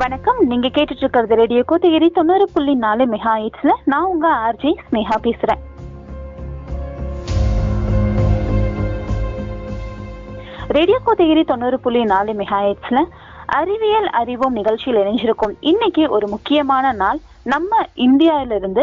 வணக்கம். நீங்க கேட்டுட்டு இருக்கிறது ரேடியோ கோத்தகிரி 90.4 மெகாஹெர்ட்ஸ்ல. நான் உங்க ஆர்ஜே ஸ்னேகா பேசுறேன். ரேடியோ கோத்தகிரி 90.4 மெகாஹெர்ட்ஸ்ல அறிவியல் அறிவோம் நிகழ்ச்சியில் இணைஞ்சிருக்கும். இன்னைக்கு ஒரு முக்கியமான நாள். நம்ம இந்தியாவிலிருந்து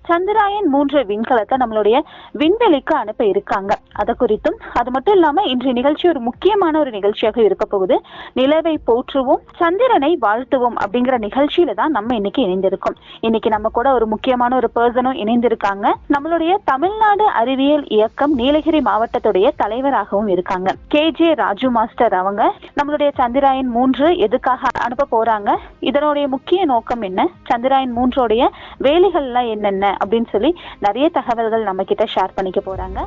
சந்திராயன் 3 விண்கலத்தை நம்மளுடைய விண்வெளிக்கு அனுப்ப இருக்காங்க. அதை குறித்தும் அது மட்டும் இல்லாம இன்றைய நிகழ்ச்சி ஒரு முக்கியமான ஒரு நிகழ்ச்சியாக இருக்க போகுது. நிலவை போற்றுவோம், சந்திரனை வாழ்த்துவோம் அப்படிங்கிற நிகழ்ச்சியில தான் நம்ம இன்னைக்கு இணைந்திருக்கோம். இன்னைக்கு நம்ம கூட ஒரு முக்கியமான ஒரு பர்சனும் இணைந்திருக்காங்க. நம்மளுடைய தமிழ்நாடு அறிவியல் இயக்கம் நீலகிரி மாவட்டத்துடைய தலைவராகவும் இருக்காங்க. KJ Raju master. அவங்க நம்மளுடைய சந்திராயன் 3 எதுக்காக அனுப்ப போறாங்க, இதனுடைய முக்கிய நோக்கம் என்ன, சந்திராயன் 3 வேலைகள் எல்லாம் என்னென்ன அப்படின்னு சொல்லி நிறைய தகவல்கள் நம்ம கிட்ட ஷேர் பண்ணிக்க போறாங்க.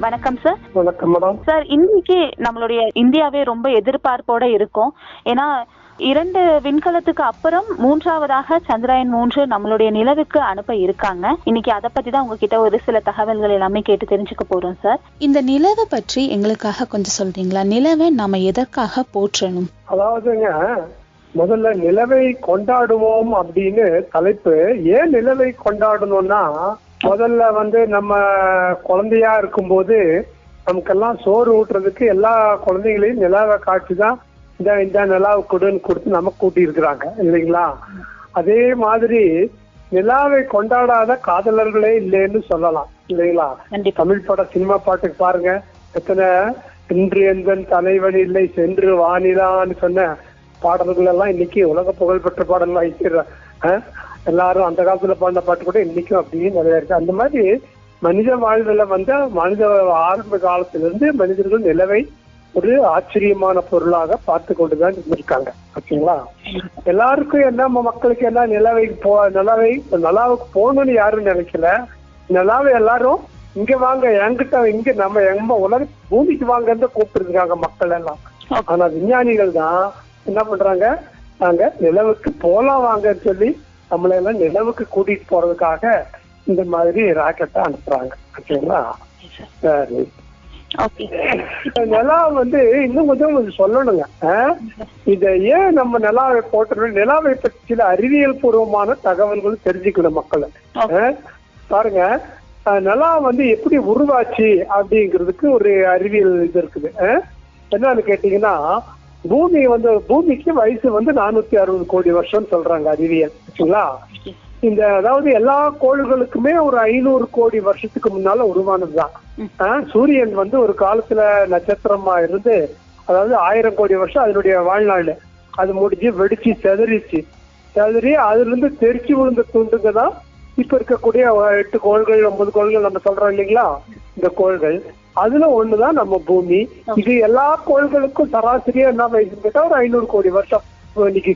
வணக்கம் சார். வணக்கம் மேடம். சார், இன்னைக்கு நம்மளுடைய இந்தியாவே ரொம்ப எதிர்பார்ப்போட இருக்கும். ஏன்னா 2 விண்கலத்துக்கு அப்புறம் 3ஆவதாக சந்திராயன் 3 நம்மளுடைய நிலவுக்கு அனுப்ப இருக்காங்க. இன்னைக்கு அதை பத்தி தான் உங்ககிட்ட ஒரு சில தகவல்கள் எல்லாமே கேட்டு தெரிஞ்சுக்க போறோம் சார். இந்த நிலவை பற்றி எங்களுக்காக கொஞ்சம் சொல்றீங்களா? நிலவை நாம எதற்காக போற்றணும்? அதாவதுங்க, முதல்ல நிலவை கொண்டாடுவோம் அப்படின்னு தலைப்பு. ஏன் நிலவை கொண்டாடணும்னா, முதல்ல நம்ம குழந்தையா இருக்கும்போது நமக்கெல்லாம் சோறு ஊட்டுறதுக்கு எல்லா குழந்தைகளையும் நிலாவை காட்சி தான் இந்த நிலாவை கொடுத்து நமக்கு கூட்டி இருக்கிறாங்க இல்லைங்களா? அதே மாதிரி நிலாவை கொண்டாடாத காதலர்களே இல்லைன்னு சொல்லலாம் இல்லைங்களா? தமிழ் பட சினிமா பாட்டுக்கு பாருங்க, எத்தனை இன்று எந்த தலைவன் இல்லை சென்று வானிலான்னு சொன்ன பாடல்கள் எல்லாம் இன்னைக்கு உலக புகழ்பெற்ற பாடல்லாம் எல்லாரும் அந்த காலத்துல பாடின பாட்டு கூட இன்னைக்கும் அப்படியே நிறைய இருக்கு. அந்த மாதிரி மனித வாழ்வுல மனித ஆரம்ப காலத்திலிருந்து மனிதர்கள் நிலவை ஒரு ஆச்சரியமான பொருளாக பார்த்து கொண்டுதான் இருந்திருக்காங்க. ஓகேங்களா? எல்லாருக்கும் என்ன, மக்களுக்கு என்ன, நிலாவுக்கு போகணும்னு யாரும் நினைக்கல. நிலாவை எல்லாரும் இங்க வாங்க, என்கிட்ட இங்க நம்ம உலக பூமிக்கு வாங்கன்னு கூப்பிட்டு இருக்காங்க மக்கள் எல்லாம். ஆனா விஞ்ஞானிகள் தான் என்ன பண்றாங்க, நாங்க நிலவுக்கு போலாம் வாங்கன்னு சொல்லி நம்மள எல்லாம் நிலவுக்கு கூட்டிட்டு போறதுக்காக இந்த மாதிரி ராக்கெட்டை அனுப்புறாங்க. ஓகேங்களா? சரி. நிலா இன்னும் கொஞ்சம் சொல்லணுங்க. இத ஏன் நம்ம நிலாவை போட்டோம், நிலாவை பற்றி சில அறிவியல் பூர்வமான தகவல்கள் தெரிஞ்சுக்கணும் மக்கள். பாருங்க, நிலா எப்படி உருவாச்சு அப்படிங்கிறதுக்கு ஒரு அறிவியல் இது இருக்குது. என்னன்னு கேட்டீங்கன்னா, பூமிக்கு வயசு 460 கோடி வருஷம் சொல்றாங்க அறிவியல். ஓகேங்களா? அதாவது எல்லா கோள்களுக்குமே ஒரு 500 கோடி வருஷத்துக்கு முன்னால உருவானதுதான். சூரியன் ஒரு காலத்துல நட்சத்திரமா இருந்து, அதாவது 1000 கோடி வருஷம் அதனுடைய வாழ்நாள். அது முடிஞ்சு வெடிச்சு செதறி அதுல இருந்து தெரிச்சு விழுந்த துண்டுங்க தான் இப்ப இருக்கக்கூடிய 8 கோள்கள் 9 கோள்கள் நம்ம சொல்றோம் இல்லைங்களா? இந்த கோள்கள் அதுல ஒண்ணுதான் நம்ம பூமி. இது எல்லா கோள்களுக்கும் சராசரியா என்ன வயசு கேட்டா ஒரு 500 கோடி வருஷம். இன்னைக்கு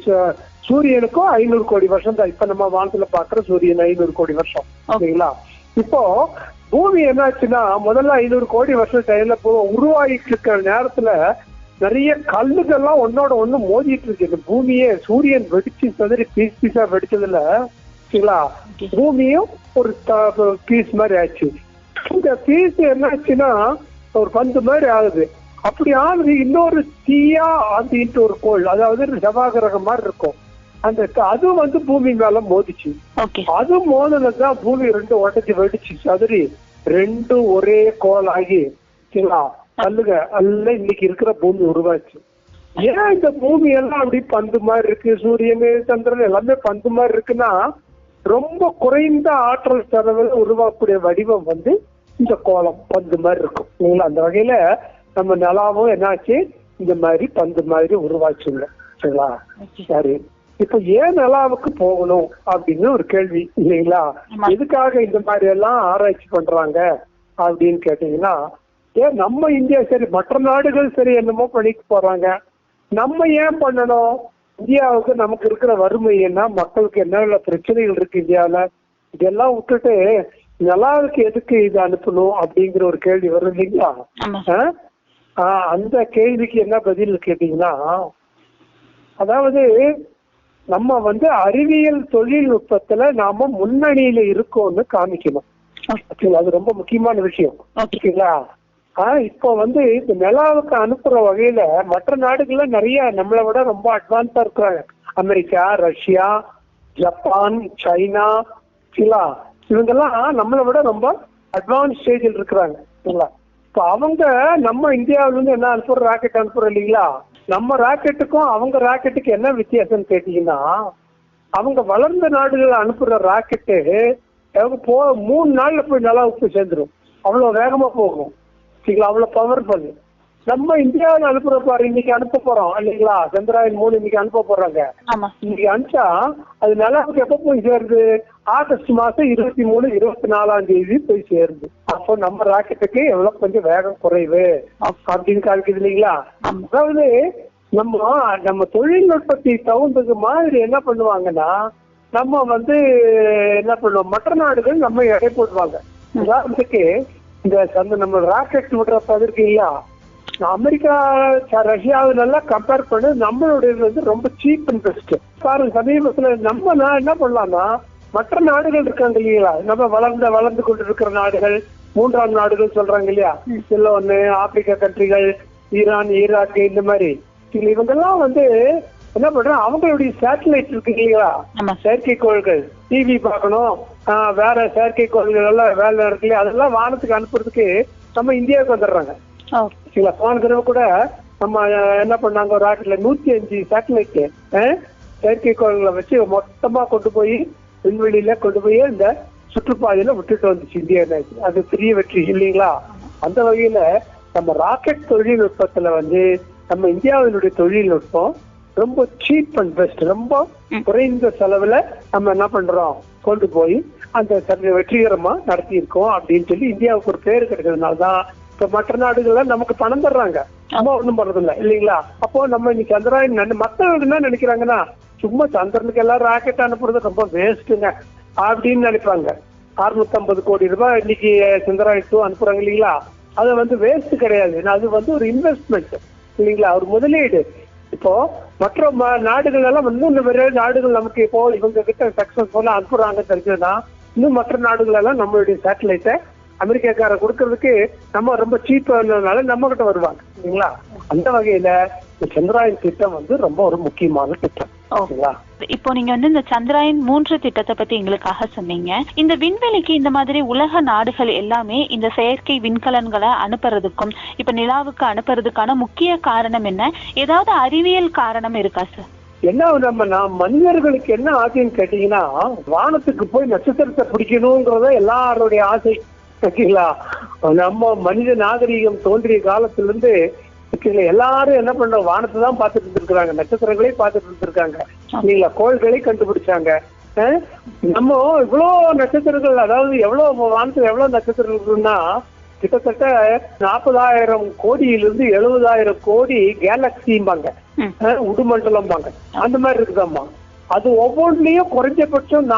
சூரியனுக்கும் 500 கோடி வருஷம் தான். இப்ப நம்ம வானத்துல பாக்குற சூரியன் 500 கோடி வருஷம். சரிங்களா? இப்போ பூமி என்னாச்சுன்னா, முதல்ல 500 கோடி வருஷம் டைம்ல உருவாகிட்டு இருக்கிற நேரத்துல நிறைய கல்லுகள்லாம் ஒன்னோட ஒண்ணு மோதிட்டு இருக்கு. இந்த பூமியே சூரியன் வெடிச்சு சதுரி பீஸா வெடிச்சதுல சரிங்களா, பூமியும் ஒரு பீஸ் மாதிரி ஆச்சு. இந்த பீஸ் என்னாச்சுன்னா ஒரு பந்து மாதிரி ஆகுது. அப்படி ஆகுது. இன்னொரு தீயா அப்படின்ட்டு ஒரு கோள், அதாவது செவ்வாய் மாதிரி இருக்கும், அது பூமி மேல மோதிச்சு. அது மோதினதுதான் பூமி 2 உடச்சு வெடிச்சு சதுரி 2 ஒரே கோள் ஆகி சரிங்களா, கல்லுங்க எல்லாம் இன்னைக்கு இருக்கிற பூமி உருவாச்சு. ஏன் இந்த பூமி எல்லாம் அப்படி பந்து மாதிரி இருக்கு, சூரியன் சந்திரன் எல்லாமே பந்து மாதிரி இருக்குன்னா, ரொம்ப குறைந்த ஆற்றல் செலவில் உருவாக்கக்கூடிய வடிவம் இந்த கோலம் பந்து மாதிரி இருக்கும் இல்லைங்களா? அந்த வகையில நம்ம நிலாவும் என்னாச்சு, இந்த மாதிரி பந்து மாதிரி உருவாச்சுங்க. சரிங்களா? சரி, இப்ப ஏன் நிலாவுக்கு போகணும் அப்படின்னு ஒரு கேள்வி இல்லைங்களா? எதுக்காக இந்த மாதிரி எல்லாம் ஆராய்ச்சி பண்றாங்க அப்படின்னு கேட்டீங்கன்னா, ஏன் நம்ம இந்தியா சரி, மற்ற நாடுகள் சரி என்னமோ பண்ணிட்டு போறாங்க, நம்ம ஏன் பண்ணணும்? இந்தியாவுக்கு நமக்கு இருக்கிற வறுமை என்ன, மக்களுக்கு என்ன பிரச்சனைகள் இருக்கு இந்தியாவில, இதெல்லாம் விட்டுட்டு நிலாவுக்கு எதுக்கு இது அனுப்பணும் அப்படிங்கிற ஒரு கேள்வி வரும் இல்லைங்களா? அந்த கேள்விக்கு என்ன பதில் கேட்டீங்கன்னா, அதாவது நம்ம அறிவியல் தொழில்நுட்பத்துல நாம முன்னணியில இருக்கோம்னு காமிக்கணும். அது ரொம்ப முக்கியமான விஷயம். ஓகேங்களா? இப்போ வந்து இந்த நிலாவுக்கு அனுப்புற வகையில மற்ற நாடுகள்ல நிறைய நம்மளை விட ரொம்ப அட்வான்ஸா இருக்கிறாங்க. அமெரிக்கா, ரஷ்யா, ஜப்பான், சைனா, சிலா, இவங்கெல்லாம் நம்மளை விட ரொம்ப அட்வான்ஸ் ஸ்டேஜில் இருக்கிறாங்க. இப்போ அவங்க நம்ம இந்தியாவில இருந்து என்ன அனுப்புற ராக்கெட் அனுப்புறோம் இல்லைங்களா, நம்ம ராக்கெட்டுக்கும் அவங்க ராக்கெட்டுக்கு என்ன வித்தியாசம்னு கேட்டீங்கன்னா, அவங்க வளர்ந்த நாடுகள் அனுப்புற ராக்கெட்டு 3 நாள்ல போய் நிலாவுக்கு போய் சேர்ந்துடும். அவ்வளவு வேகமா போகும். அவ்வளவு பவர்ஃபுல். நம்ம இந்தியாவில் அனுப்புற பாரு, இன்னைக்கு அனுப்ப போறோம் இல்லைங்களா, சந்திராயன் 3 இன்னைக்கு அனுப்ப போறாங்க. இன்னைக்கு அனுப்பிச்சா அது நிலாவுக்கு எப்ப போய் சேருது? ஆகஸ்ட் மாசம் 23, 24 போய் சேருது. அப்போ நம்ம ராக்கெட்டுக்கு எவ்வளவு கொஞ்சம் வேகம் குறைவு அப்படின்னு காமிக்குது இல்லைங்களா. அதாவது நம்ம தொழில்நுட்பத்தை தகுந்தது மாதிரி என்ன பண்ணுவாங்கன்னா, நம்ம வந்து என்ன பண்ணுவோம், மற்ற நாடுகள் நம்ம எடை போடுவாங்க. உதாரணத்துக்கு இந்த நம்ம ராக்கெட் விடுறப்ப இருக்கு இல்லையா, அமெரிக்கா ரஷ்யாவில கம்பேர் பண்ணி நம்மளுடைய வந்து ரொம்ப சீப் அண்ட் பெஸ்ட். பாருங்க, சமீபத்துல நம்ம என்ன பண்ணலாம்னா, மற்ற நாடுகள் இருக்காங்க இல்லையா, நம்ம வளர்ந்து கொண்டு இருக்கிற நாடுகள், 3ஆம் நாடுகள் சொல்றாங்க இல்லையா, சிலோன்னு ஆப்பிரிக்கா கண்ட்ரிகள், ஈரான், ஈராக், இந்த மாதிரி இவங்கெல்லாம் வந்து என்ன பண்றோம், அவங்களுடைய சேட்டலைட் இருக்கு இல்லையா, செயற்கைக்கோள்கள், டிவி பார்க்கணும், வேற செயற்கைக்கோள்கள் எல்லாம் வேலை இருக்கு, அதெல்லாம் வானத்துக்கு அனுப்புறதுக்கு நம்ம இந்தியாவுக்கு வந்துடுறாங்க. போன தடவை கூட நம்ம என்ன பண்ணாங்க, ஒரு ராக்கெட்ல 105 சேட்டலைட் செயற்கைக்கோள்களை வச்சு மொத்தமா கொண்டு போய் விண்வெளியில கொண்டு போய் இந்த சுற்றுப்பாதையில விட்டுட்டு வந்துச்சு இந்தியா. அது பெரிய வெற்றி இல்லைங்களா. அந்த வகையில நம்ம ராக்கெட் தொழில்நுட்பத்துல வந்து நம்ம இந்தியாவினுடைய தொழில்நுட்பம் ரொம்ப சீப் அண்ட் பெஸ்ட், ரொம்ப குறைந்த செலவுல நம்ம என்ன பண்றோம், கொண்டு போய் அந்த வெற்றிகரமா நடத்தி இருக்கோம் அப்படின்னு சொல்லி இந்தியாவுக்கு ஒரு பேர் கிடைக்கிறதுனாலதான் இப்ப மற்ற நாடுகள்ல நமக்கு பணம் தர்றாங்க, நம்ம ஒண்ணும் பண்றது இல்லை இல்லைங்களா. அப்போ நம்ம இன்னைக்கு சந்திராயன் மத்தவங்க என்ன நினைக்கிறாங்கன்னா, சும்மா சந்திரனுக்கு எல்லாம் ராக்கெட் அனுப்புறது ரொம்ப வேஸ்ட்டுங்க அப்படின்னு நினைப்பாங்க. 650 கோடி ரூபாய் இன்னைக்கு சந்திராயன் 2 அனுப்புறாங்க இல்லைங்களா, அது வந்து வேஸ்ட் கிடையாது, அது வந்து ஒரு இன்வெஸ்ட்மெண்ட் இல்லைங்களா, ஒரு முதலீடு. இப்போ மற்ற நாடுகள் எல்லாம் இன்னும் நிறைய நாடுகள் நமக்கு இப்போ இவங்க கிட்ட சக்சஸ்ஃபுல்லா அனுப்புறாங்க தெரிஞ்சதுன்னா, இன்னும் மற்ற நாடுகள் எல்லாம் நம்மளுடைய சேட்டலைட்டை அமெரிக்காக்கார கொடுக்கறதுக்கு நம்ம ரொம்ப சீப்பானதுனால நம்ம கிட்ட வருவாங்க இல்லைங்களா. அந்த வகையில இந்த சந்திராயன் திட்டம் வந்து ரொம்ப ஒரு முக்கியமான திட்டம். இப்போ நீங்க வந்து இந்த சந்திராயன் 3 திட்டத்தை பத்தி எங்களுக்காக சொன்னீங்க. இந்த விண்வெளிக்கு இந்த மாதிரி உலக நாடுகள் எல்லாமே இந்த செயற்கை விண்கலன்களை அனுப்புறதுக்கும் இப்ப நிலாவுக்கு அனுப்புறதுக்கான முக்கிய காரணம் என்ன? ஏதாவது அறிவியல் காரணம் இருக்கா சார்? என்ன நம்ம மனிதர்களுக்கு என்ன ஆசைன்னு கேட்டீங்கன்னா, வானத்துக்கு போய் நட்சத்திரத்தை பிடிக்கணுங்கிறத எல்லாருடைய ஆசை. ஓகேங்களா, நம்ம மனித நாகரீகம் தோன்றிய காலத்துல இருந்து எல்லாரும் என்ன பண்றோம், வானத்தை தான் பார்த்துட்டு இருந்திருக்காங்க, நட்சத்திரங்களே பார்த்துட்டு இருந்திருக்காங்க இல்லைங்களா, கோள்களை கண்டுபிடிச்சாங்க. நம்ம இவ்வளவு நட்சத்திரங்கள், அதாவது எவ்வளவு வானத்துல எவ்வளவு நட்சத்திரங்கள் இருக்குன்னா, கிட்டத்தட்ட 40,000 கோடியிலிருந்து 70,000 கோடி கேலக்சிம்பாங்க, உடுமண்டலம்பாங்க, அந்த மாதிரி இருக்குதாம்மா. அது ஒவ்வொன்றிலையும் குறைஞ்சபட்சம்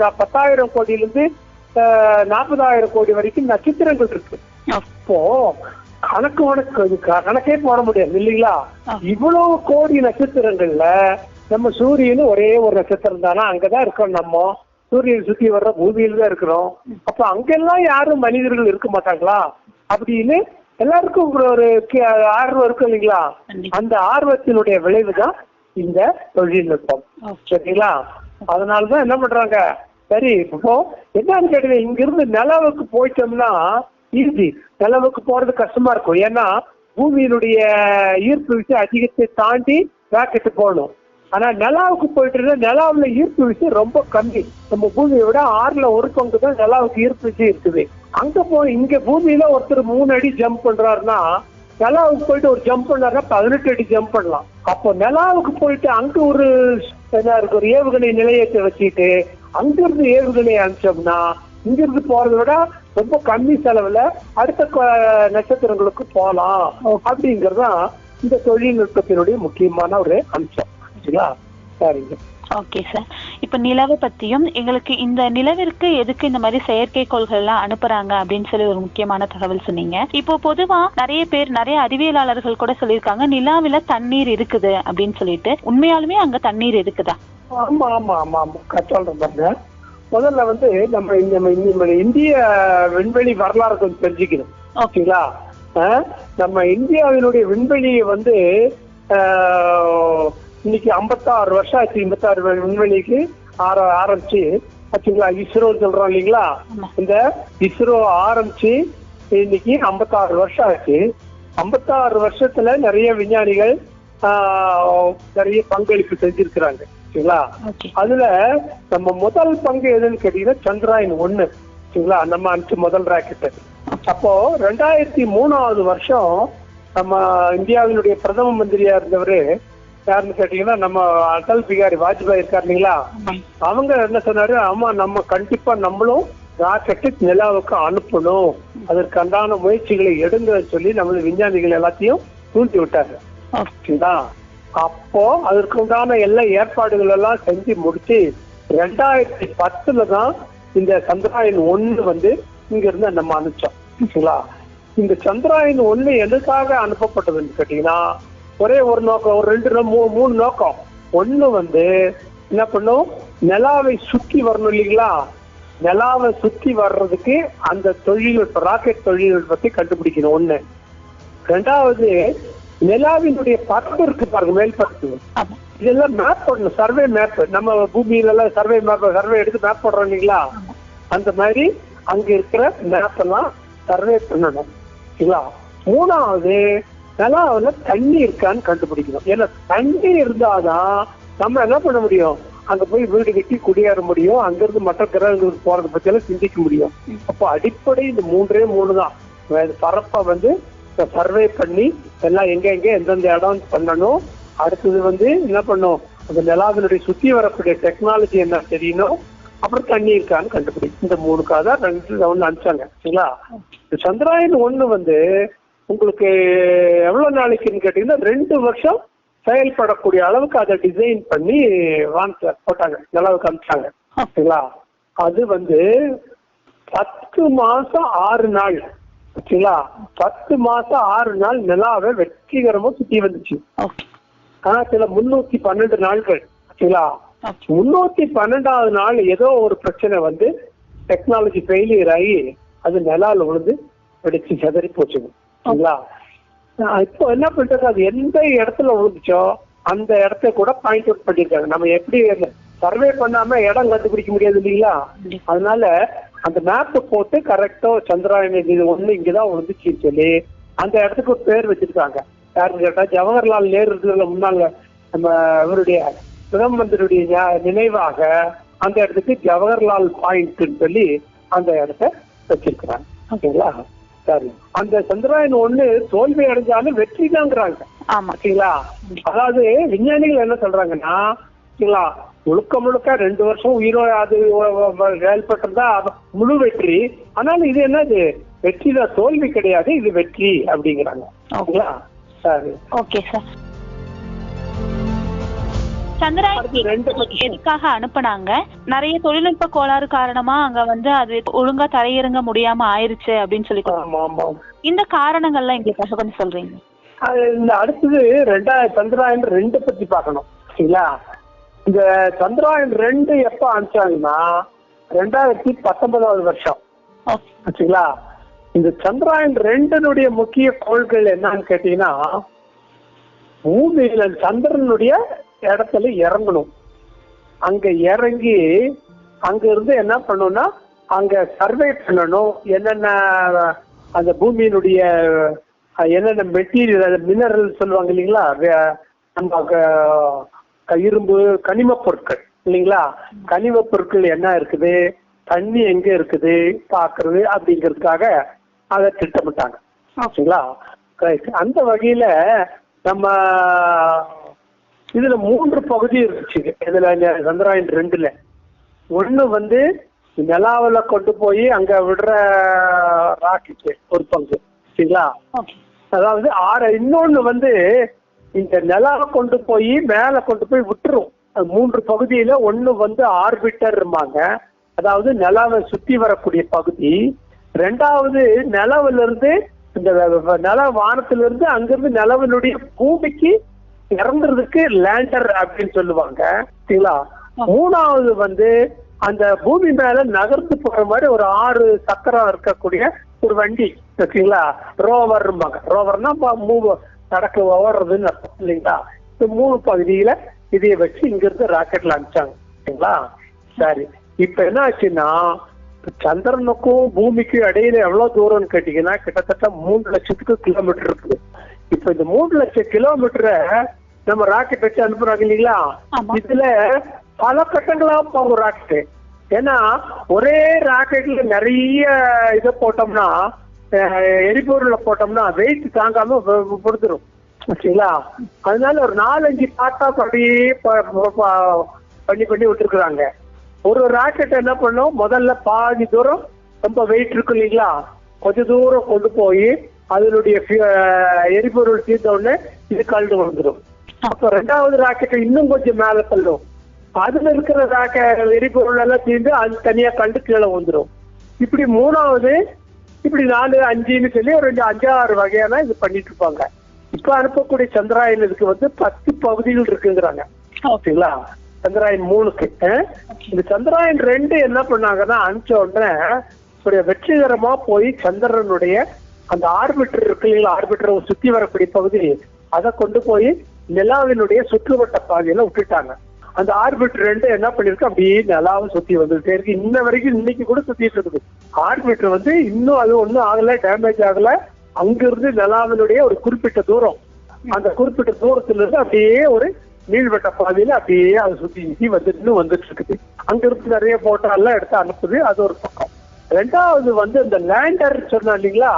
10,000 கோடியிலிருந்து 40,000 கோடி வரைக்கும் நட்சத்திரங்கள் இருக்கு. இப்போ கணக்கே போட முடியாது இல்லைங்களா. இவ்வளவு கோடி நட்சத்திரங்கள்ல நம்ம சூரியன் ஒரே ஒரு நட்சத்திரம் தானா, அங்கதான் இருக்கோம், நம்ம சூரியன் சுத்தி வர்ற பூமியில தான் இருக்கிறோம். அப்ப அங்கெல்லாம் யாரும் மனிதர்கள் இருக்க மாட்டாங்களா அப்படின்னு எல்லாருக்கும் ஒரு ஆர்வம் இருக்கும் இல்லைங்களா. அந்த ஆர்வத்தினுடைய விளைவுதான் இந்த தொழில்நுட்பம். சரிங்களா. அதனாலதான் என்ன பண்றாங்க, சரி இப்போ என்னன்னு கேட்டீங்க, இங்க இருந்து நிலவுக்கு போயிட்டோம்னா ஈஸி, நிலவுக்கு போறது கஷ்டமா இருக்கும். ஏன்னா பூமியினுடைய ஈர்ப்பு விசை அதிகத்தை தாண்டி ராக்கெட்டு போகணும். ஆனா நிலாவுக்கு போயிட்டு நிலாவுல ஈர்ப்பு விசை ரொம்ப கம்மி, நம்ம பூமியை விட 1/6 பங்கு தான் நிலாவுக்கு ஈர்ப்பு விசை இருக்குது. அங்க போய் இங்க பூமியில ஒருத்தர் 3 அடி ஜம்ப் பண்றாருன்னா, நிலாவுக்கு போயிட்டு ஒரு ஜம்ப் பண்ணாருன்னா 18 அடி ஜம்ப் பண்ணலாம். அப்போ நிலாவுக்கு போயிட்டு அங்க ஒரு என்ன இருக்கு, ஒரு ஏவுகணை நிலையத்தை வச்சுட்டு அங்கிருந்து ஏவுகணை அனுப்பிச்சோம்னா இங்கிருந்து போறதை விட ரொம்ப கம்மி செலவுல அடுத்த நட்சத்திரங்களுக்கு போகலாம். அப்படிங்கறதுதான் இந்த தொழில்நுட்பத்தினுடைய முக்கியமான ஒரு அம்சம். சரிங்க. Okay sir. இப்ப நிலவை பத்தியும் எங்களுக்கு இந்த நிலவிற்கு எதுக்கு இந்த மாதிரி செயற்கைக்கோள்கள் எல்லாம் அனுப்புறாங்க அப்படின்னு சொல்லி ஒரு முக்கியமான தகவல் சொன்னீங்க. இப்போ பொதுவா நிறைய அறிவியலாளர்கள் கூட சொல்லியிருக்காங்க, நிலாவில தண்ணீர் இருக்குது அப்படின்னு சொல்லிட்டு. உண்மையாலுமே அங்க தண்ணீர் இருக்குதா? ஆமா ஆமா ஆமா ஆமா சொல்றேன். முதல்ல வந்து நம்ம இந்திய விண்வெளி வரலாறு கொஞ்சம் தெரிஞ்சுக்கணும். ஓகேங்களா. நம்ம இந்தியாவினுடைய விண்வெளியை வந்து இன்னைக்கு 56 வருஷம் ஆச்சு. 56 விண்வெளிக்கு ஆரம்பிச்சு ஆச்சுங்களா. இஸ்ரோ சொல்றோம் இல்லைங்களா, இந்த இஸ்ரோ ஆரம்பிச்சு இன்னைக்கு 56 வருஷம் ஆச்சு. 56 வருஷத்துல நிறைய விஞ்ஞானிகள் நிறைய பங்களிப்பு செஞ்சிருக்கிறாங்க. சரிங்களா. அதுல நம்ம முதல் பங்கு எதுன்னு கேட்டீங்கன்னா சந்திராயன் 1. சரிங்களா. நம்ம அனுப்பிச்சு முதல் ராக்கெட். அப்போ 2003வது வருஷம் நம்ம இந்தியாவினுடைய பிரதம மந்திரியா இருந்தவரு யாருன்னு கேட்டீங்கன்னா நம்ம அடல் பிகாரி வாஜ்பாய் இருக்காரு இல்லைங்களா. அவங்க என்ன சொன்னாரு, ஆமா நம்ம கண்டிப்பா நம்மளும் ராக்கெட்டு நிலாவுக்கு அனுப்பணும், அதற்கான முயற்சிகளை எடுங்கன்னு சொல்லி நம்ம விஞ்ஞானிகள் எல்லாத்தையும் தூண்டி விட்டாரு. சரிங்களா. அப்போ அதற்குண்டான எல்லா ஏற்பாடுகள் எல்லாம் செஞ்சு முடிச்சு 2010 தான் இந்த சந்திராயன் 1 வந்து இங்க இருந்து நம்ம அனுப்பிச்சோம். சரிங்களா. இந்த சந்திராயன் 1 எதுக்காக அனுப்பப்பட்டதுன்னு கேட்டீங்கன்னா ஒரே ஒரு நோக்கம், ஒரு 2-3 நோக்கம். ஒண்ணு வந்து என்ன பண்ணும், நிலாவை சுத்தி வரணும் இல்லைங்களா. நிலாவை சுத்தி வர்றதுக்கு அந்த தொழில்நுட்ப ராக்கெட் தொழில்நுட்பத்தை கண்டுபிடிக்கணும் ஒண்ணு. ரெண்டாவது நிலாவினுடைய பரப்பு இருக்கு பாருங்க, மேல் பரப்பு, இதெல்லாம் மேப் பண்ணணும். சர்வே மேப், நம்ம பூமியில எல்லாம் சர்வே எடுத்து மேப் போடுறோம் இல்லைங்களா, அந்த மாதிரி அங்க இருக்கிற மேப் எல்லாம் சர்வே பண்ணணும். சரிங்களா. மூணாவது நிலாவுல தண்ணி இருக்கான்னு கண்டுபிடிக்கணும். ஏன்னா தண்ணி இருந்தாதான் நம்ம என்ன பண்ண முடியும், அங்க போய் வீடு கட்டி குடியேற முடியும், அங்கிருந்து மற்ற கிரகங்களுக்கு போறதை பத்தி எல்லாம் சிந்திக்க முடியும். அப்போ அடிப்படை இந்த 3 தான். பரப்பை வந்து சர்வே பண்ணி எல்லாம் எங்க எந்தெந்த இடம் பண்ணணும். அடுத்தது வந்து என்ன பண்ணும், அந்த நிலாவினுடைய சுத்தி வரக்கூடிய டெக்னாலஜி என்ன தெரியணும். அப்புறம் தண்ணி இருக்கான்னு கண்டுபிடிக்கும். இந்த 3க்காக தான் 2 ரவுண்ட் அனுப்பிச்சாங்க. சரிங்களா. சந்திராயன் 1 வந்து உங்களுக்கு எவ்வளவு நாளைக்குன்னு கேட்டீங்கன்னா 2 வருஷம் செயல்படக்கூடிய அளவுக்கு அதை டிசைன் பண்ணி போட்டாங்க, நிலாவுக்கு அனுப்பிச்சாங்க. சரிங்களா. அது வந்து 10 மாசம் 6 நாள். சரிங்களா. 10 மாசம் 6 நாள் நிலாவை வெற்றிகரமா சுத்தி வந்துச்சு. ஆனா சில 312 நாட்கள். சரிங்களா. 312வது நாள் ஏதோ ஒரு பிரச்சனை வந்து டெக்னாலஜி ஃபெயிலியர் ஆகி அது நிலால விழுந்து வெடிச்சு செதறி போச்சுங்க. சரிங்களா. இப்போ என்ன பண்றது, அது எந்த இடத்துல விழுந்துச்சோ அந்த இடத்த கூட பாயிண்ட் அவுட் பண்ணிருக்காங்க. நம்ம எப்படி சர்வே பண்ணாம இடம் கண்டுபிடிக்க முடியாது இல்லைங்களா. அதனால அந்த மேப் போட்டு கரெக்டா சந்திராயன் 1 இங்கதான் விழுந்துச்சுன்னு சொல்லி அந்த இடத்துக்கு ஒரு பேர் வச்சிருக்காங்க. யாருன்னு கேட்டா ஜவஹர்லால் நேரு முன்னாள் நம்ம இவருடைய பிரதம மந்திரியுடைய நினைவாக அந்த இடத்துக்கு ஜவஹர்லால் பாயிண்ட் சொல்லி அந்த இடத்த வச்சிருக்கிறாங்க. ஓகேங்களா. சரி. அந்த சந்திராயன் 1 தோல்வி அடைஞ்சாலும் வெற்றி தாங்கிறாங்க. ஓகேங்களா. அதாவது விஞ்ஞானிகள் என்ன சொல்றாங்கன்னா, சரிங்களா, முழுக்க 2 வருஷம் உயிரோ அது செயல்பட்டிருந்தா முழு வெற்றி. ஆனாலும் இது என்னது, வெற்றி தான், தோல்வி கிடையாது, இது வெற்றி அப்படிங்கிறாங்க. ஓகேங்களா. சரி. Okay sir. சந்திராயன் எதுக்காக அனுப்புனாங்க? நிறைய தொழில்நுட்ப கோளாறு காரணமா அங்க வந்து அது ஒழுங்கா தரையிறங்க முடியாம ஆயிருச்சு அப்படின்னு சொல்லி. இந்த காரணங்கள்லாம் எங்களுக்காக கொஞ்சம் சொல்றீங்க? இந்த அடுத்தது சந்திராயன் 2 பத்தி பார்க்கணும். சரிங்களா. இந்த சந்திராயன் 2 எப்ப அனுப்பிச்சாங்கன்னா 2019வது வருஷம். சரிங்களா. இந்த சந்திராயன் 2 முக்கிய கோள்கள் என்னன்னு கேட்டீங்கன்னா, பூமியில சந்திரனுடைய இடத்துல இறங்கணும். அங்க இறங்கி அங்க இருந்து என்ன பண்ணணும்னா அங்க சர்வே பண்ணணும். என்னென்ன அந்த பூமியினுடைய என்னென்ன மெட்டீரியல், மினரல் சொல்லுவாங்க இல்லைங்களா, நம்ம இரும்பு, கனிம பொருட்கள் இல்லைங்களா, கனிம பொருட்கள் என்ன இருக்குது, தண்ணி எங்க இருக்குது பாக்குறது அப்படிங்கிறதுக்காக அதை திட்டமிட்டாங்க. சரிங்களா. அந்த வகையில நம்ம இதுல 3 பகுதி இருந்துச்சு. இதுல சந்திராயன் 2ல ஒண்ணு வந்து நிலாவில கொண்டு போய் அங்க விடுற ராக்கெட் ஒரு பங்கு. சரிங்களா. அதாவது இன்னொன்னு வந்து இந்த நிலாவை கொண்டு போய் மேல கொண்டு போய் விட்டுரும். 3 பகுதியில ஒண்ணு வந்து ஆர்பிட்டர் இருப்பாங்க, அதாவது நிலாவை சுத்தி வரக்கூடிய பகுதி. 2வது நிலவுல இருந்து இந்த நில வானத்திலிருந்து அங்கிருந்து நிலவினுடைய பூமிக்கு இறங்குறதுக்கு லேண்டர் அப்படின்னு சொல்லுவாங்க. சரிங்களா. 3வது வந்து அந்த பூமி மேல நகர்ந்து போற மாதிரி ஒரு 6 சக்கரம் இருக்கக்கூடிய ஒரு வண்டி ஓகேங்களா, ரோவர்பாங்க. ரோவர்னா மூவ் நடக்க ஓடுறதுன்னு அர்த்தம் இல்லைங்களா. இந்த 3 பகுதியில இதைய வச்சு இங்க இருந்து ராக்கெட்ல அனுப்பிச்சாங்க சரிங்களா. சரி, இப்ப என்ன ஆச்சுன்னா சந்திரனுக்கும் பூமிக்கும் இடையில எவ்வளவு தூரம்னு கேட்டீங்கன்னா கிட்டத்தட்ட 3 லட்சத்துக்கு கிலோமீட்டர் இருக்குது. இப்ப இந்த 3 லட்சம் கிலோமீட்டரை நம்ம ராக்கெட் வச்சு அனுப்புறாங்க இல்லைங்களா. இதுல பல கட்டங்களா போகும் ராக்கெட். ஏன்னா ஒரே ராக்கெட்ல நிறைய இதை போட்டோம்னா, எரிபொருளை போட்டோம்னா வெயிட் தாங்காம பொறுத்துரும் ஓகேங்களா. அதனால ஒரு 4-5 பார்ட்டா அப்படியே பண்ணி விட்டுருக்குறாங்க. ஒரு ராக்கெட் என்ன பண்ணும், முதல்ல பாதி தூரம் ரொம்ப வெயிட் இருக்கு இல்லைங்களா, கொஞ்ச தூரம் கொண்டு போய் அதனுடைய எரிபொருள் தீர்ந்த உடனே இது கலந்து வந்துடும். அப்ப 2வது ராக்கெட்டை இன்னும் கொஞ்சம் மேல தள்ளும். அதுல இருக்கிற எரிபொருள் எல்லாம் தீர்ந்து அது தனியா கண்டு கீழே வந்துடும். இப்படி 3வது, இப்படி 4, 5ன்னு சொல்லி ஒரு 5-6 வகையான இது பண்ணிட்டு இருப்பாங்க. இப்ப அனுப்பக்கூடிய சந்திராயன் இதுக்கு 10 பகுதிகள் இருக்குங்கிறாங்க ஓகேங்களா. சந்திராயன் 3க்கு. இந்த சந்திராயன் 2 என்ன பண்ணாங்கன்னா அனுப்பிச்ச உடனே வெற்றிகரமா போய் சந்திரனுடைய அந்த ஆர்பிட்டர் இருக்கு இல்லைங்களா, ஆர்பிட்டரை சுத்தி வரக்கூடிய பகுதி, அதை கொண்டு போய் நிலாவினுடைய சுற்றுவட்ட பாதையில விட்டுட்டாங்க. அந்த ஆர்பிட்டர் 2 என்ன பண்ணிருக்கு, அப்படியே நிலாவை சுத்தி வந்துட்டே இருக்கு. இன்ன வரைக்கும் இன்னைக்கு கூட சுத்திட்டு இருக்குது. ஆர்பிட்டர் இன்னும் அது ஒன்றும் ஆகல, டேமேஜ் ஆகல. அங்கிருந்து நிலாவினுடைய ஒரு குறிப்பிட்ட தூரம், அந்த குறிப்பிட்ட தூரத்துல இருந்து அப்படியே ஒரு நீள்வட்ட பாதையில அப்படியே அதை சுத்தி வந்துட்டு இருக்குது. அங்க இருந்து நிறைய போட்டோ எல்லாம் எடுத்து அனுப்புது. அது ஒரு பக்கம். 2வது இந்த லேண்டர் சொன்னா இல்லைங்களா,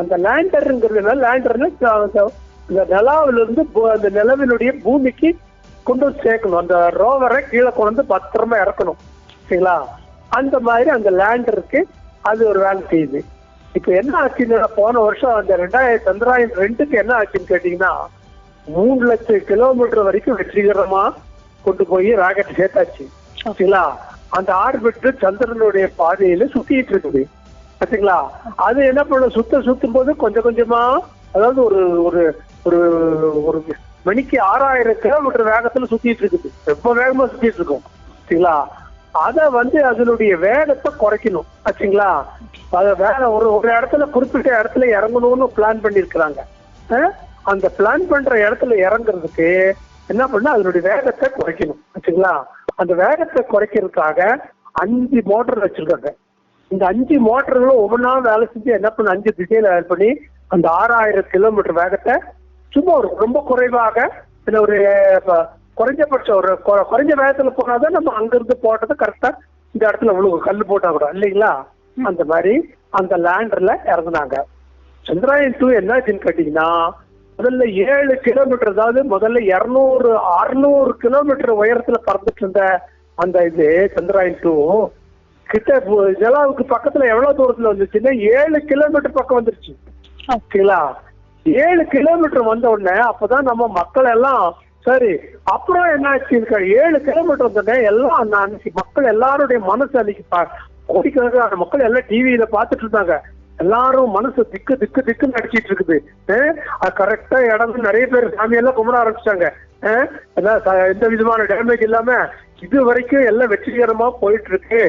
அந்த லேண்டருங்கிறது லேண்டர்னு இந்த நிலாவில இருந்து அந்த நிலவினுடைய பூமிக்கு கொண்டு சேர்க்கணும். அந்த ரோவரை கீழே கொண்டு பத்திரமா இறக்கணும் சரிங்களா. அந்த மாதிரி அந்த லேண்டருக்கு அது ஒரு வேலை செய்யுது. இப்ப என்ன ஆச்சுன்னா போன வருஷம் அந்த சந்திராயன் 2க்கு என்ன ஆச்சுன்னு கேட்டீங்கன்னா 3 லட்சம் கிலோமீட்டர் வரைக்கும் வெற்றிகரமா கொண்டு போய் ராக்கெட் சேர்த்தாச்சு சரிங்களா. அந்த ஆர்பிட்டர் சந்திரனுடைய பாதையில சுத்திட்டு இருக்குது சரிங்களா. அது என்ன பண்ண சுத்தும் போது கொஞ்சம் கொஞ்சமா, அதாவது ஒரு ஒரு ஒரு மணிக்கு 6000 கிலோமீட்டர் வேகத்துல சுத்திட்டு இருக்குது. ரொம்ப வேகமா சுத்திட்டு இருக்கும் சரிங்களா. அத அதனுடைய வேகத்தை குறைக்கணும் ஆச்சுங்களா. அத வேற ஒரு இடத்துல குறிப்பிட்ட இடத்துல இறங்கணும்னு பிளான் பண்ணிருக்கிறாங்க. அந்த பிளான் பண்ற இடத்துல இறங்குறதுக்கு என்ன பண்ண, அதனுடைய வேகத்தை குறைக்கணும் ஆச்சுங்களா. அந்த வேகத்தை குறைக்கிறதுக்காக 5 மோட்டர் வச்சிருக்காங்க. இந்த 5 மோட்டர்களும் ஒவ்வொன்றா வேலை செஞ்சு என்ன பண்ண 5 திசையில வேலை பண்ணி அந்த 6000 கிலோமீட்டர் வேகத்தை சும்மா ரொம்ப குறைவாக, ஒரு குறைஞ்சபட்சம் ஒரு குறைஞ்ச வேகத்துல போனாதான் நம்ம அங்கிருந்து போட்டது கரெக்டா இந்த இடத்துல விழுவு, கல் போட்டா கூட இல்லைங்களா. அந்த மாதிரி அந்த லேண்டர்ல இறங்குனாங்க. சந்திராயன் 2 என்னாச்சுன்னு கேட்டீங்கன்னா முதல்ல 7 கிலோமீட்டர், அதாவது முதல்ல 200-600 கிலோமீட்டர் உயரத்துல பறந்துட்டு இருந்த அந்த இது சந்திராயன் 2 கிட்ட நிலாவுக்கு பக்கத்துல எவ்வளவு தூரத்துல வந்துச்சுன்னா 7 கிலோமீட்டர் பக்கம் வந்துருச்சு ஓகேங்களா. 7 கிலோமீட்டர் வந்த உடனே அப்பதான் நம்ம மக்கள் எல்லாம் சரி, அப்புறம் என்ன ஆச்சு, 7 கிலோமீட்டர் வந்தோடனே எல்லாம் மக்கள் எல்லாருடைய மனசு அன்னைக்கு கோடிக்கணக்கான மக்கள் எல்லாம் டிவியில பாத்துட்டு இருந்தாங்க. எல்லாரும் மனசு திக்குன்னு அடிச்சிட்டு இருக்குது. அது கரெக்டா இடம் நிறைய பேர் சாமியெல்லாம் கும்பிட ஆரம்பிச்சிட்டாங்க. எந்த விதமான டேமேஜ் இல்லாம இது வரைக்கும் எல்லாம் வெற்றிகரமா போயிட்டு இருக்கு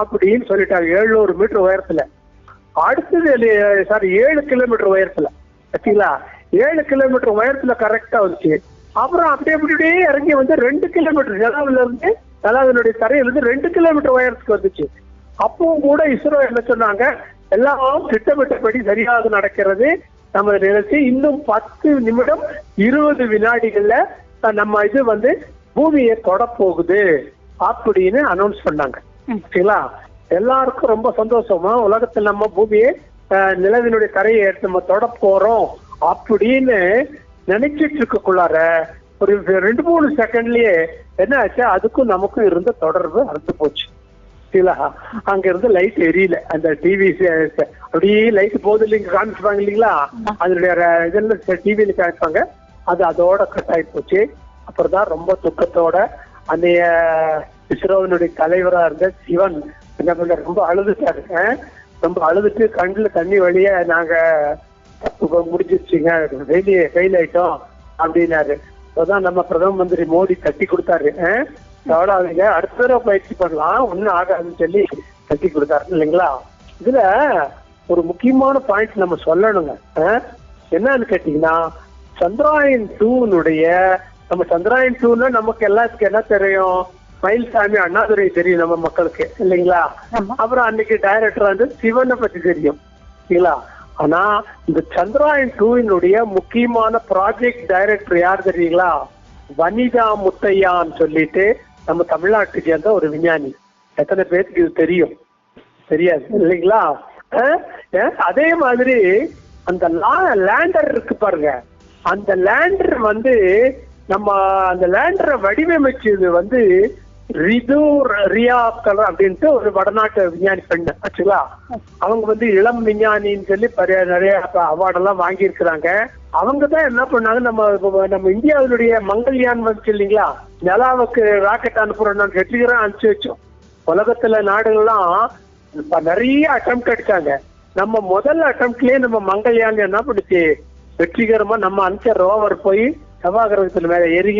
அப்படின்னு சொல்லிட்டாங்க. 700 மீட்டர் உயரத்துல. அடுத்தது 7 கிலோமீட்டர் உயரத்துல சரிங்களா. 7 கிலோமீட்டர் உயரத்துல கரெக்டா வந்துச்சு. அப்புறம் அப்படியே இறங்கி 2 கிலோமீட்டர் நிலாவினுடைய தரையிலிருந்து 2 கிலோமீட்டர் உயரத்துக்கு வந்துச்சு. அப்பவும் கூட இஸ்ரோ என்ன சொன்னாங்க, எல்லாம் திட்டமிட்டபடி சரியாக நடக்கிறது, நம்ம நினைச்சு இன்னும் 10 நிமிடம் 20 வினாடிகள்ல நம்ம இது பூமியை தொட போகுது அப்படின்னு அனௌன்ஸ் பண்ணாங்க சரிங்களா. எல்லாருக்கும் ரொம்ப சந்தோஷமா உலகத்தில் நம்ம பூமியை நிலவினுடைய தரையை நம்ம தொட போறோம் அப்படின்னு நினைச்சிட்டு இருக்கக்குள்ளார ஒரு 2-3 செகண்ட்லயே என்ன ஆச்சு, அதுக்கும் நமக்கும் இருந்த தொடர்பு அறுத்து போச்சு சரிங்களா. அங்க இருந்து லைட் எரியல. அந்த டிவி அப்படியே லைட் போகுது இல்லைங்க, காமிச்சுப்பாங்க இல்லைங்களா, அதனுடைய இதெல்லாம் டிவியில காமிப்பாங்க, அது அதோட கட் ஆகி போச்சு. அப்புறம் தான் ரொம்ப துக்கத்தோட அன்னைய இஸ்ரோவினுடைய தலைவரா இருந்த சிவன் என்ன பண்ண, ரொம்ப அழுதுட்டாரு. ரொம்ப அழுதுட்டு கண்ணுல தண்ணி வழிய நாங்க முடிஞ்சிருச்சுங்க, ஃபெயில் ஆயிட்டோம் அப்படின்னாரு. அப்பதான் நம்ம பிரதம மந்திரி மோடி தட்டி கொடுத்தாரு, கவலாதீங்க அடுத்த தடவை பயிற்சி பண்ணலாம், ஒன்னும் ஆகாதுன்னு சொல்லி தட்டி கொடுத்தாரு இல்லைங்களா. இதுல ஒரு முக்கியமான பாயிண்ட் நம்ம சொல்லணுங்க. என்னன்னு கேட்டீங்கன்னா, சந்திராயன் 2 நம்ம சந்திராயன் 2ன்னா நமக்கு எல்லாத்துக்கும் என்ன தெரியும்? மயில்சாமி அண்ணாதுரை தெரியும் நம்ம மக்களுக்கு இல்லைங்களா? அப்புறம் அன்னைக்கு டைரக்டர் வந்து சிவனை பத்தி தெரியும் இல்லைங்களா? ஆனா இந்த சந்திராயன் 2 முக்கியமான ப்ராஜெக்ட் டைரக்டர் யார் தெரியுங்களா? வனிதா முத்தையான்னு சொல்லிட்டு நம்ம தமிழ்நாட்டை சேர்ந்த ஒரு விஞ்ஞானி. எத்தனை பேருக்கு இது தெரியும்? தெரியாது இல்லைங்களா? அதே மாதிரி அந்த லேண்டர் இருக்கு பாருங்க, அந்த லேண்டர் வந்து நம்ம அந்த லேண்டரை வடிவமைச்சது வந்து ரிது ரியா அப்படின்ட்டு ஒரு வடநாட்டு விஞ்ஞானி பெண்ணு ஆச்சுங்களா. அவங்க வந்து இளம் விஞ்ஞானின்னு சொல்லி நிறைய அவார்டெல்லாம் வாங்கியிருக்கிறாங்க. அவங்க தான் என்ன பண்ணாங்க, நம்ம இந்தியாவினுடைய மங்கள்யான் வந்துச்சு இல்லைங்களா, நிலாவுக்கு ராக்கெட் அனுப்புறோம், வெற்றிகரம் அனுப்பிச்சு வச்சோம். உலகத்துல நாடுகள்லாம் நிறைய அட்டெம்ப்ட் அடிச்சாங்க. நம்ம முதல் அட்டெம்ப்ட்லயே நம்ம மங்கள்யான் என்ன பண்ணுச்சு, வெற்றிகரமா நம்ம அனுப்பிச்ச ரோவர் போய் செவ்வாய் கிரகத்துல மேல ஏறி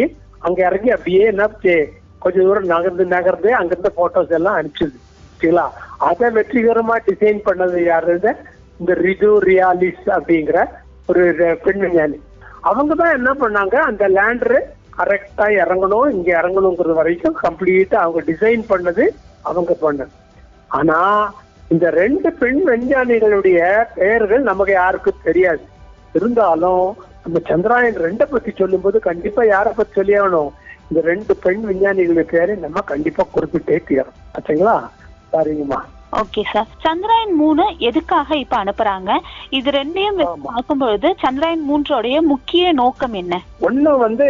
அங்க இறங்கி அப்படியே என்ன கொஞ்சம் தூரம் நகர்ந்து அங்கிருந்த போட்டோஸ் எல்லாம் அனுப்பிச்சுது சரிங்களா. அதை வெற்றிகரமா டிசைன் பண்ணது யாரு? இந்த ரிது ரியாலிஸ் அப்படிங்கிற ஒரு பெண் விஞ்ஞானி. அவங்க தான் என்ன பண்ணாங்க, அந்த லேண்டரு கரெக்டா இறங்கணும், இங்க இறங்கணுங்கிறது வரைக்கும் கம்ப்ளீட்டா அவங்க டிசைன் பண்ணது அவங்க பண்ணது. ஆனா இந்த 2 பெண் விஞ்ஞானிகளுடைய பெயர்கள் நமக்கு யாருக்கும் தெரியாது. இருந்தாலும் நம்ம சந்திராயன் 2 பத்தி சொல்லும் போது கண்டிப்பா யாரை பத்தி சொல்லி ஆகணும், இந்த 2 பெண் விஞ்ஞானிகளுடைய பேரை நம்ம கண்டிப்பா குறிப்பிட்டே தீரும். ஆச்சுங்களா? சரிங்கம்மா. Okay sir. சந்திராயன் 3 எதுக்காக இப்ப அனுப்புறாங்க? இது ரெண்டையும் பார்க்கும்பொழுது சந்திராயன் 3 முக்கிய நோக்கம் என்ன? ஒண்ணு வந்து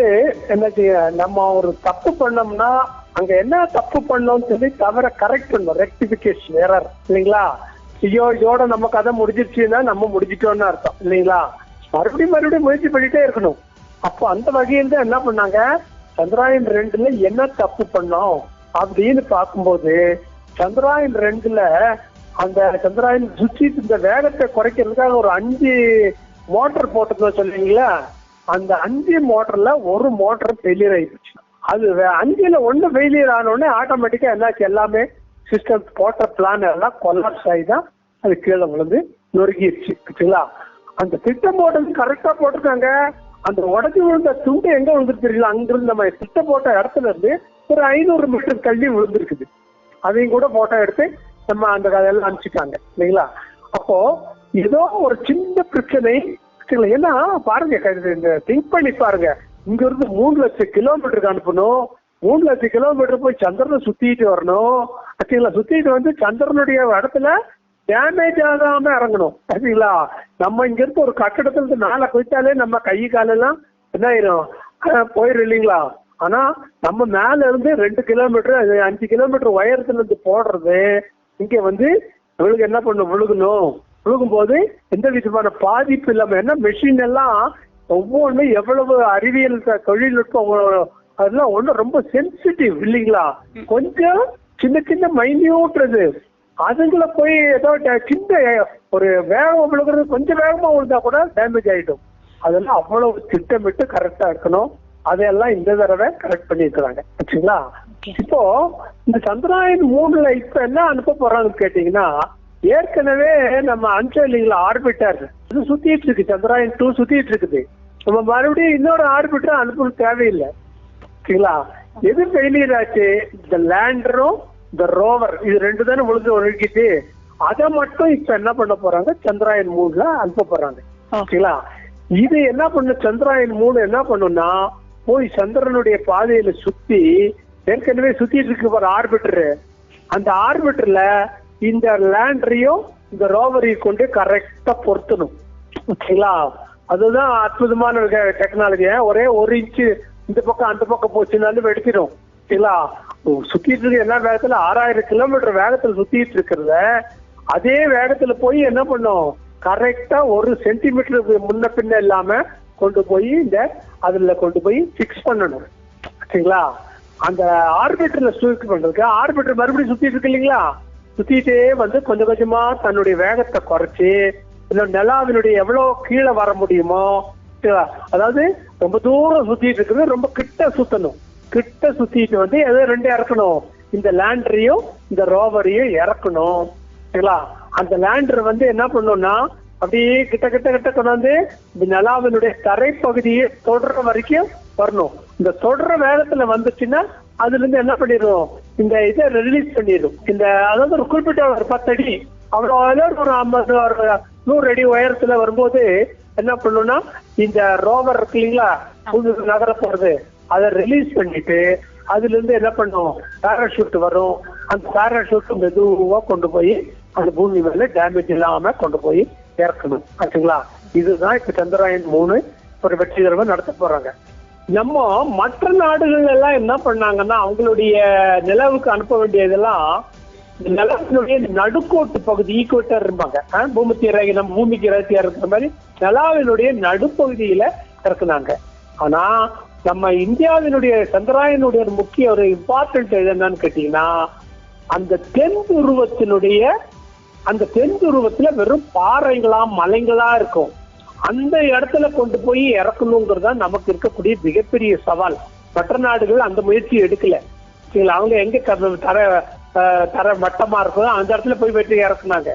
என்ன செய்ய, நம்ம ஒரு தப்பு பண்ணோம்னா அங்க என்ன தப்பு பண்ணோம்னு சொல்லி தவற கரெக்ட் பண்ணணும், ரெக்டிபிகேஷன் எரர் இல்லைங்களா. ஐயோ இதோட நம்ம கதை முடிஞ்சிருச்சுன்னா நம்ம முடிஞ்சிட்டோம்னு அர்த்தம் இல்லைங்களா. மறுபடியும் முயற்சி பண்ணிட்டே இருக்கணும். அப்போ அந்த வகையில் தான் என்ன பண்ணாங்க, சந்திராயன் 2 என்ன தப்பு பண்ணோம் அப்படின்னு பார்க்கும்போது சந்திராயன் 2 அந்த சந்திராயன் சுற்றி இந்த வேகத்தை குறைக்கிறதுக்காக ஒரு 5 மோட்டர் போட்டதுன்னு சொல்லுவீங்களா. அந்த 5 மோட்டர்ல ஒரு மோட்டர் ஃபெயிலியர் ஆயிடுச்சு. அது 5ல 1 ஃபெயிலியர் ஆனோடனே ஆட்டோமேட்டிக்கா என்னாச்சு, எல்லாமே சிஸ்டம் போட்ட பிளான் எல்லாம் கொலாப்ஸ் ஆகி தான் அது கீழே விழுந்து நொறுங்கிடுச்சு சரிங்களா. அந்த திட்டம் போட்டது கரெக்டா போட்டிருக்காங்க. அந்த உடச்சி விழுந்த துண்டு எங்க விழுந்துருக்கு தெரியல, அங்கிருந்து நம்ம திட்டம் போட்ட இடத்துல இருந்து ஒரு 500 மீட்டர் தள்ளி விழுந்திருக்குது. அதையும் கூட போட்டோ எடுத்து நம்ம அந்த கதையெல்லாம் அனுப்பிச்சிட்டாங்க இல்லைங்களா. அப்போ ஏதோ ஒரு சின்ன பிரச்சனை. ஏன்னா பாருங்க, இந்த திங்க் பண்ணி பாருங்க, இங்க இருந்து 3 லட்சம் கிலோமீட்டருக்கு அனுப்பணும், 3 லட்சம் கிலோமீட்டர் போய் சந்திரனை சுத்திட்டு வரணும் சரிங்களா. சுத்திட்டு வந்து சந்திரனுடைய இடத்துல டேமேஜ் ஆகாம இறங்கணும் சரிங்களா. நம்ம இங்க இருந்து ஒரு கட்டடத்துல இருந்து மேல போயிட்டாலே நம்ம கை காலெல்லாம் என்ன ஆயிரும், போயிடும் இல்லைங்களா. ஆனா நம்ம மேல இருந்து 2 கிலோமீட்டர் 5 கிலோமீட்டர் உயரத்துல இருந்து போடுறது இங்க வந்து இவளுக்கு என்ன பண்ணும், விழுகும் போது எந்த விதமான பாதிப்பு இல்லாம, என்ன மெஷின் எல்லாம் ஒவ்வொன்றும் எவ்வளவு அறிவியல் தொழில்நுட்பம் அதெல்லாம் ஒண்ணு ரொம்ப சென்சிட்டிவ் இல்லைங்களா. கொஞ்சம் சின்ன மைன்யூட் இது, அதுங்களை போய் ஏதோ சின்ன ஒரு வேகம் விழுகிறது, கொஞ்சம் வேகமா விழுந்தா கூட டேமேஜ் ஆயிடும். அதெல்லாம் அவ்வளவு திட்டமிட்டு கரெக்டா இருக்கணும். அதையெல்லாம் இந்த தடவை கரெக்ட் பண்ணிருக்கிறாங்க சரிங்களா. இப்போ இந்த சந்திராயன் 3 இப்ப என்ன அனுப்ப போறாங்கன்னு கேட்டீங்கன்னா, ஏற்கனவே நம்ம அனுப்பிச்சோம் இல்லைங்களா ஆர்பிட்டர், அது சுத்திட்டு இருக்கு, சந்திராயன் 2 சுத்திட்டு இருக்குது. நம்ம மறுபடியும் இன்னொரு ஆர்பிட்டர் அனுப்பணும் தேவையில்லை சரிங்களா. எது ஃபெயிலியர் ஆச்சு, இந்த லேண்டரும் இந்த ரோவர், இது 2 தானே ஒழுங்கிட்டு, அதை மட்டும் இப்ப என்ன பண்ண போறாங்க, சந்திராயன் 3 அனுப்ப போறாங்க சரிங்களா. இது என்ன பண்ண, சந்திராயன் 3 என்ன பண்ணும்னா போய் சந்திரனுடைய பாதையில சுத்தி, ஏற்கனவே சுத்திட்டு இருக்கு ஒரு ஆர்பிட்டரு, அந்த ஆர்பிட்டர்ல இந்த லேண்டரையும் இந்த ரோவரையும் கொண்டு கரெக்டா பொருத்தணும் ஓகேங்களா. அதுதான் அற்புதமான டெக்னாலஜி. ஒரே 1 இன்ச்சு இந்த பக்கம் அந்த பக்கம் போச்சுனாலும் வெடிச்சிடும் சரிங்களா. சுத்திட்டு இருக்க எல்லா வேகத்துல 6000 கிலோமீட்டர் வேகத்துல சுத்திட்டு இருக்கிறத அதே வேகத்துல போய் என்ன பண்ணும், கரெக்டா 1 சென்டிமீட்டர் முன்ன பின்ன இல்லாம கொண்டு போய் அதுல கொண்டு போய் பிக்ஸ் பண்ணணும் சரிங்களா. அந்த ஆர்பிட்டர்ல ஸ்டூக் பண்றதுக்கு ஆர்பிட்டர் மறுபடியும் சுத்திட்டு இருக்கு இல்லைங்களா, சுத்திட்டே வந்து கொஞ்சம் கொஞ்சமா தன்னுடைய வேகத்தை குறைச்சு நிலாவினுடைய எவ்வளவு கீழே வர முடியுமோ, அதாவது ரொம்ப தூரம் சுத்திட்டு இருக்குது, ரொம்ப கிட்ட சுத்தணும். கிட்ட சுத்திட்டு வந்து எதோ 2 இறக்கணும், இந்த லேண்டரையும் இந்த ரோவரையும் இறக்கணும் சரிங்களா. அந்த லேண்டர் வந்து என்ன பண்ணும்னா அப்படியே கிட்ட கிட்ட கிட்ட கொண்டாந்து இந்த நிலாவினுடைய தரைப்பகுதியை தொடர வரைக்கும் வரணும். இந்த தொடர வேகத்துல வந்துச்சுன்னா அதுல இருந்து என்ன பண்ணிடும், இந்த இதை ரிலீஸ் பண்ணிடும். இந்த அதாவது ஒரு குறிப்பிட்ட ஒரு 10 அடி அவ்வளோ ஒரு 50 ஒரு 100 அடி உயரத்துல வரும்போது என்ன பண்ணும்னா இந்த ரோவர் இருக்கு இல்லைங்களா, நகர போறது, அதை ரிலீஸ் பண்ணிட்டு அதுல இருந்து என்ன பண்ணும், பேராஷூட் வரும். அந்த பேராஷூட் மெதுவா கொண்டு போய் அந்த பூமி மேல டேமேஜ் இல்லாம கொண்டு போய் இறக்கணும். ஆச்சுங்களா? இதுதான் இப்ப சந்திராயன் 3 ஒரு வெற்றிகரமா நடத்த போறாங்க. நம்ம மற்ற நாடுகள் எல்லாம் என்ன பண்ணாங்கன்னா அவங்களுடைய நிலவுக்கு அனுப்ப வேண்டியதெல்லாம் நிலத்தினுடைய நடுக்கோட்டு பகுதி, ஈக்குவேட்டர் இருப்பாங்க, பூமத்திய ரேகை, நம்ம பூமிக்கு ரேகையா இருக்கிற மாதிரி நிலாவினுடைய நடுப்பகுதியில இறக்குனாங்க. ஆனா நம்ம இந்தியாவினுடைய சந்திராயனுடைய ஒரு முக்கிய ஒரு இம்பார்ட்டன்ட் என்னன்னு கேட்டீங்கன்னா அந்த தென் துருவத்துல வெறும் பாறைகளா மலைகளா இருக்கும். அந்த இடத்துல கொண்டு போய் இறக்கணுங்கிறதா நமக்கு இருக்கக்கூடிய மிகப்பெரிய சவால். மற்ற நாடுகள் அந்த முயற்சி எடுக்கல. அவங்க எங்க தர மட்டமா இருக்கோ அந்த இடத்துல போய் வெற்றி இறக்குனாங்க.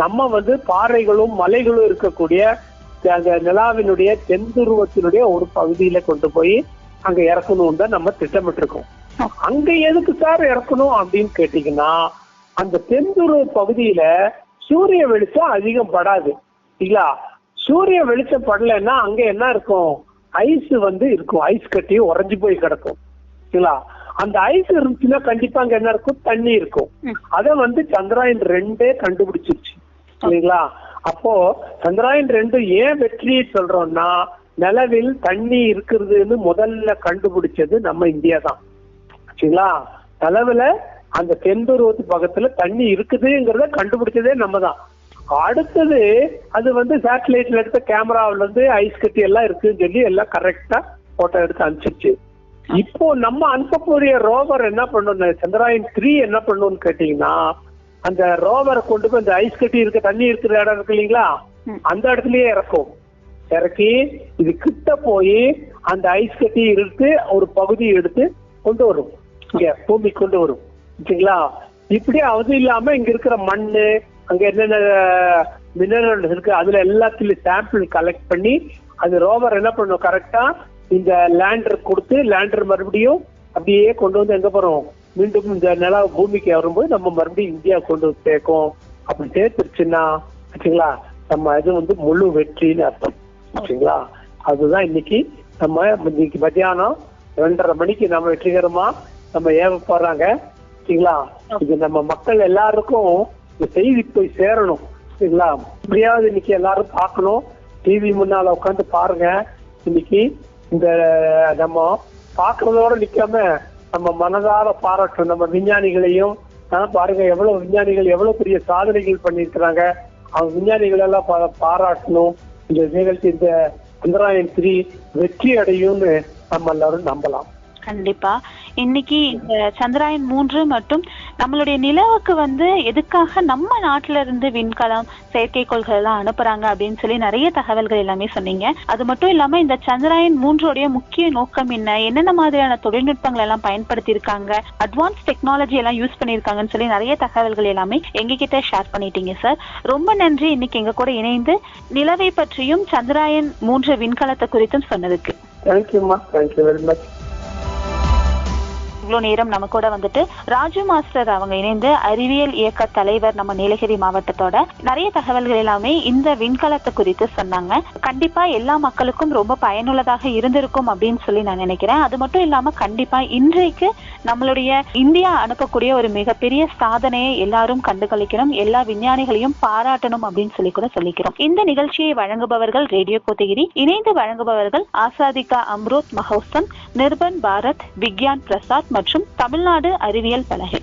நம்ம வந்து பாறைகளும் மலைகளும் இருக்கக்கூடிய அந்த நிலாவினுடைய தென் துருவத்தினுடைய ஒரு பகுதியில கொண்டு போய் அங்க இறக்கணும் தான் நம்ம திட்டமிட்டு இருக்கோம். அங்க எதுக்கு சார் இறக்கணும் அப்படின்னு கேட்டீங்கன்னா அந்த தென் துருவ பகுதியில சூரிய வெளிச்சம் அதிகம் படாது இல்லைங்களா. சூரிய வெளிச்சம் படலைன்னா அங்க என்ன இருக்கும், ஐஸ் வந்து இருக்கும், ஐஸ் கட்டி உறைஞ்சு போய் கிடக்கும் சரிங்களா. அந்த ஐஸ் இருந்துச்சுன்னா கண்டிப்பா அங்க என்ன இருக்கும், தண்ணி இருக்கும். அத வந்து சந்திராயன் 2 கண்டுபிடிச்சிருச்சு இல்லைங்களா. அப்போ சந்திராயன் 2 ஏன் வெற்றி சொல்றோம்னா நிலவில் தண்ணி இருக்கிறதுன்னு முதல்ல கண்டுபிடிச்சது நம்ம இந்தியா தான் சரிங்களா. நிலவுல அந்த தென்துருவத்து பக்கத்துல தண்ணி இருக்குதுங்கிறத கண்டுபிடிச்சதே நம்ம தான். அடுத்தது அது வந்து சேட்டலைட்ல எடுத்த கேமராவில இருந்து ஐஸ் கட்டி எல்லாம் இருக்குன்னு சொல்லி எல்லாம் கரெக்டா போட்டோ எடுத்து அனுப்பிச்சிருச்சு. இப்போ நம்ம அனுப்பக்கூடிய ரோவர் என்ன பண்ணணும், சந்திராயன் 3 என்ன பண்ணணும்னு கேட்டீங்கன்னா அந்த ரோவரை கொண்டு போய் அந்த ஐஸ் கட்டி இருக்க தண்ணி இருக்கிற இடம் இருக்கு இல்லைங்களா, அந்த இடத்துலயே இறக்கி இது கிட்ட போய் அந்த ஐஸ் கட்டி எடுத்து ஒரு பகுதி எடுத்து கொண்டு வரும், இங்க பூமி கொண்டு வரும் சரிங்களா. இப்படி அது இல்லாம இங்க இருக்கிற மண்ணு அங்க என்னென்ன மினரல் இருக்கு அதுல எல்லாத்துலயும் சாம்பிள் கலெக்ட் பண்ணி அது ரோவர் என்ன பண்ணும், கரெக்டா இந்த லேண்டர் கொடுத்து லேண்டர் மறுபடியும் அப்படியே கொண்டு வந்து எங்க போறோம், மீண்டும் இந்த நில பூமிக்கு வரும்போது நம்ம மறுபடியும் இந்தியா கொண்டு வந்து சேர்க்கும். அப்படி சேர்த்துருச்சுன்னா சரிங்களா நம்ம இது வந்து முழு வெற்றின்னு அர்த்தம் சரிங்களா. அதுதான் இன்னைக்கு நம்ம இன்னைக்கு மத்தியானம் 2:30 மணிக்கு நம்ம வெற்றிகரமா நம்ம ஏவ போறாங்க சரிங்களா. இது நம்ம மக்கள் எல்லாருக்கும் இந்த செய்தி போய் சேரணும் சரிங்களா. இப்படியாவது இன்னைக்கு எல்லாரும் பார்க்கணும், டிவி முன்னால உட்காந்து பாருங்க. இன்னைக்கு இந்த நம்ம பாக்குறதோட நிக்காம நம்ம மனதார பாராட்டணும் நம்ம விஞ்ஞானிகளையும். பாருங்க எவ்வளவு விஞ்ஞானிகள் எவ்வளவு பெரிய சாதனைகள் பண்ணிருக்கிறாங்க, அவங்க விஞ்ஞானிகள் எல்லாம் பாராட்டணும். இந்த நிகழ்ச்சி இந்த சந்திராயன் 3 வெற்றி அடையும்னு நம்ம எல்லாரும் நம்பலாம். கண்டிப்பா இன்னைக்கு இந்த சந்திராயன் 3 மற்றும் நம்மளுடைய நிலவுக்கு வந்து எதுக்காக நம்ம நாட்டுல இருந்து விண்கலம் செயற்கைக்கோள்கள் எல்லாம் அனுப்புறாங்க அப்படின்னு சொல்லி நிறைய தகவல்கள் எல்லாமே சொன்னீங்க. அது மட்டும் இல்லாம இந்த சந்திராயன் 3 முக்கிய நோக்கம் என்னென்ன மாதிரியான தொழில்நுட்பங்கள் எல்லாம் பயன்படுத்தி இருக்காங்க, அட்வான்ஸ் டெக்னாலஜி எல்லாம் யூஸ் பண்ணிருக்காங்கன்னு சொல்லி நிறைய தகவல்கள் எல்லாமே எங்ககிட்ட ஷேர் பண்ணிட்டீங்க சார். ரொம்ப நன்றி இன்னைக்கு எங்க கூட இணைந்து நிலவை பற்றியும் சந்திராயன் 3 விண்கலத்தை குறித்தும் சொன்னதுக்கு. தேங்க்யூமா, தேங்க்யூ வெரி மச். இவ்வளவு நேரம் நம்ம கூட வந்துட்டு ராஜு மாஸ்டர் அவங்க இணைந்து அறிவியல் இயக்க தலைவர் நம்ம நீலகிரி மாவட்டத்தோட நிறைய தகவல்கள் எல்லாமே இந்த விண்கலத்தை குறித்து சொன்னாங்க. கண்டிப்பா எல்லா மக்களுக்கும் ரொம்ப பயனுள்ளதாக இருந்திருக்கும் அப்படின்னு சொல்லி நான் நினைக்கிறேன். அது மட்டும் இல்லாம கண்டிப்பா இன்றைக்கு நம்மளுடைய இந்தியா அனுப்பக்கூடிய ஒரு மிகப்பெரிய சாதனையை எல்லாரும் கண்டுகளிக்கணும், எல்லா விஞ்ஞானிகளையும் பாராட்டணும் அப்படின்னு சொல்லி கூட சொல்லிக்கிறோம். இந்த நிகழ்ச்சியை வழங்குபவர்கள் ரேடியோ கோத்தகிரி, இணைந்து வழங்குபவர்கள் ஆசாதிகா அம்ருத் மஹோசன், நிர்பன் பாரத், விக்யான் பிரசாத் மற்றும் தமிழ்நாடு அறிவியல் பலகை.